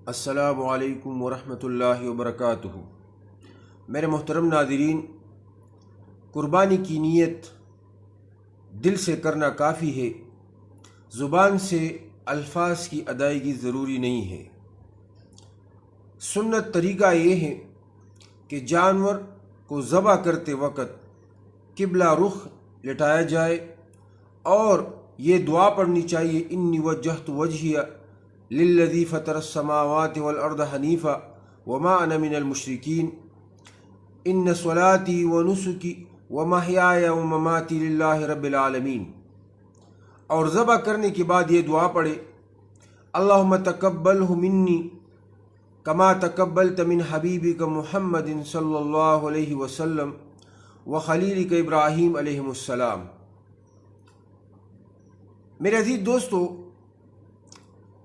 السلام علیکم ورحمۃ اللہ وبرکاتہ۔ میرے محترم ناظرین، قربانی کی نیت دل سے کرنا کافی ہے، زبان سے الفاظ کی ادائیگی ضروری نہیں ہے۔ سنت طریقہ یہ ہے کہ جانور کو ذبح کرتے وقت قبلہ رخ لٹایا جائے اور یہ دعا پڑھنی چاہیے: انی وجہت وجہی للذی فطر السماوات والارض حنیفا وما انا من المشرکین ان صلاتی ونسکی ومحیای ومماتی للہ رب العالمین۔ اور ذبح کرنے کے بعد یہ دعا پڑھے: اللہم تقبلہ منی کما تقبلت من حبیبک محمد صلی اللہ علیہ وسلم وخلیلک ابراہیم علیہ السلام۔ میرے عزیز دوستو،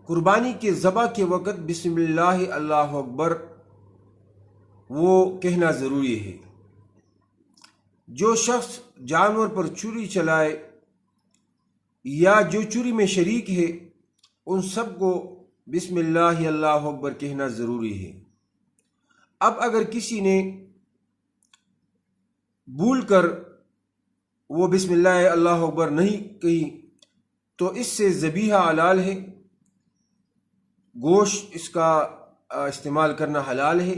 قربانی کے ذبح کے وقت بسم اللہ اللہ اکبر وہ کہنا ضروری ہے۔ جو شخص جانور پر چھری چلائے یا جو چھری میں شریک ہے ان سب کو بسم اللہ اللہ اکبر کہنا ضروری ہے۔ اب اگر کسی نے بھول کر وہ بسم اللہ اللہ اکبر نہیں کہی تو اس سے ذبیحہ حلال ہے، گوشت اس کا استعمال کرنا حلال ہے،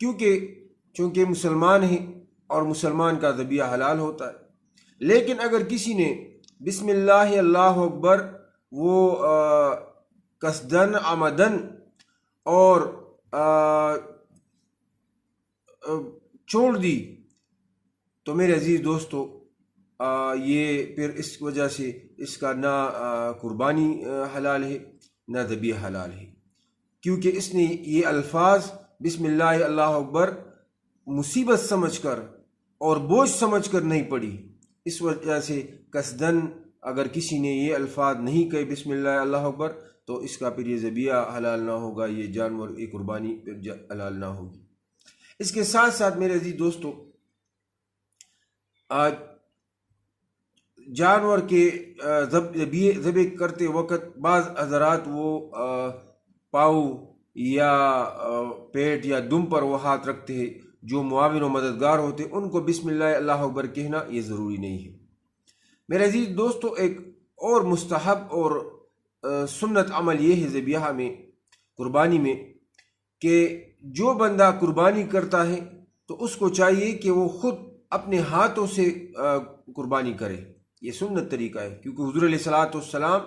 چونکہ مسلمان ہیں اور مسلمان کا ذبیحہ حلال ہوتا ہے۔ لیکن اگر کسی نے بسم اللہ اللہ اکبر وہ قصدن عمدن اور چھوڑ دی تو میرے عزیز دوستو یہ پھر اس وجہ سے اس کا نہ قربانی حلال ہے نہ ذبیحہ حلال ہے، کیونکہ اس نے یہ الفاظ بسم اللہ اللہ اکبر مصیبت سمجھ کر اور بوجھ سمجھ کر نہیں پڑھی۔ اس وجہ سے قصدن اگر کسی نے یہ الفاظ نہیں کہے بسم اللہ اللہ اکبر تو اس کا پھر یہ ذبیحہ حلال نہ ہوگا، یہ جانور کی قربانی پھر حلال نہ ہوگی۔ اس کے ساتھ ساتھ میرے عزیز دوستو، جانور کے ذبح کرتے وقت بعض حضرات وہ پاؤں یا پیٹ یا دم پر وہ ہاتھ رکھتے ہیں، جو معاون و مددگار ہوتے ہیں ان کو بسم اللہ اللہ اکبر کہنا یہ ضروری نہیں ہے۔ میرے عزیز دوستو، ایک اور مستحب اور سنت عمل یہ ہے ذبیحہ میں، قربانی میں، کہ جو بندہ قربانی کرتا ہے تو اس کو چاہیے کہ وہ خود اپنے ہاتھوں سے قربانی کرے۔ یہ سنت طریقہ ہے، کیونکہ حضور علیہ الصلوۃ والسلام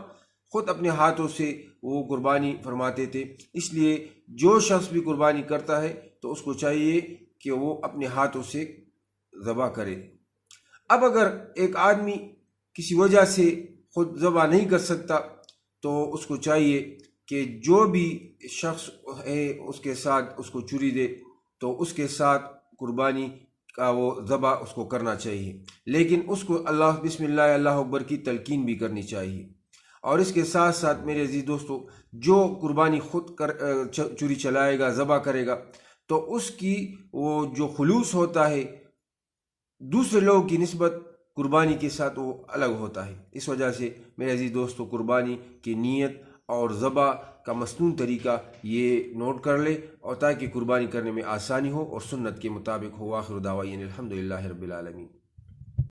خود اپنے ہاتھوں سے وہ قربانی فرماتے تھے، اس لیے جو شخص بھی قربانی کرتا ہے تو اس کو چاہیے کہ وہ اپنے ہاتھوں سے ذبح کرے۔ اب اگر ایک آدمی کسی وجہ سے خود ذبح نہیں کر سکتا تو اس کو چاہیے کہ جو بھی شخص ہے اس کے ساتھ اس کو چھری دے تو اس کے ساتھ قربانی کا وہ ذبح اس کو کرنا چاہیے، لیکن اس کو بسم اللہ اللہ اکبر کی تلقین بھی کرنی چاہیے۔ اور اس کے ساتھ ساتھ میرے عزیز دوستو، جو قربانی خود چھری چلائے گا، ذبح کرے گا، تو اس کی وہ جو خلوص ہوتا ہے دوسرے لوگوں کی نسبت قربانی کے ساتھ وہ الگ ہوتا ہے۔ اس وجہ سے میرے عزیز دوستو، قربانی کی نیت اور ذبح کا مسنون طریقہ یہ نوٹ کر لے، اور تاکہ قربانی کرنے میں آسانی ہو اور سنت کے مطابق ہو۔ آخر دعوانا الحمدللہ رب العالمین۔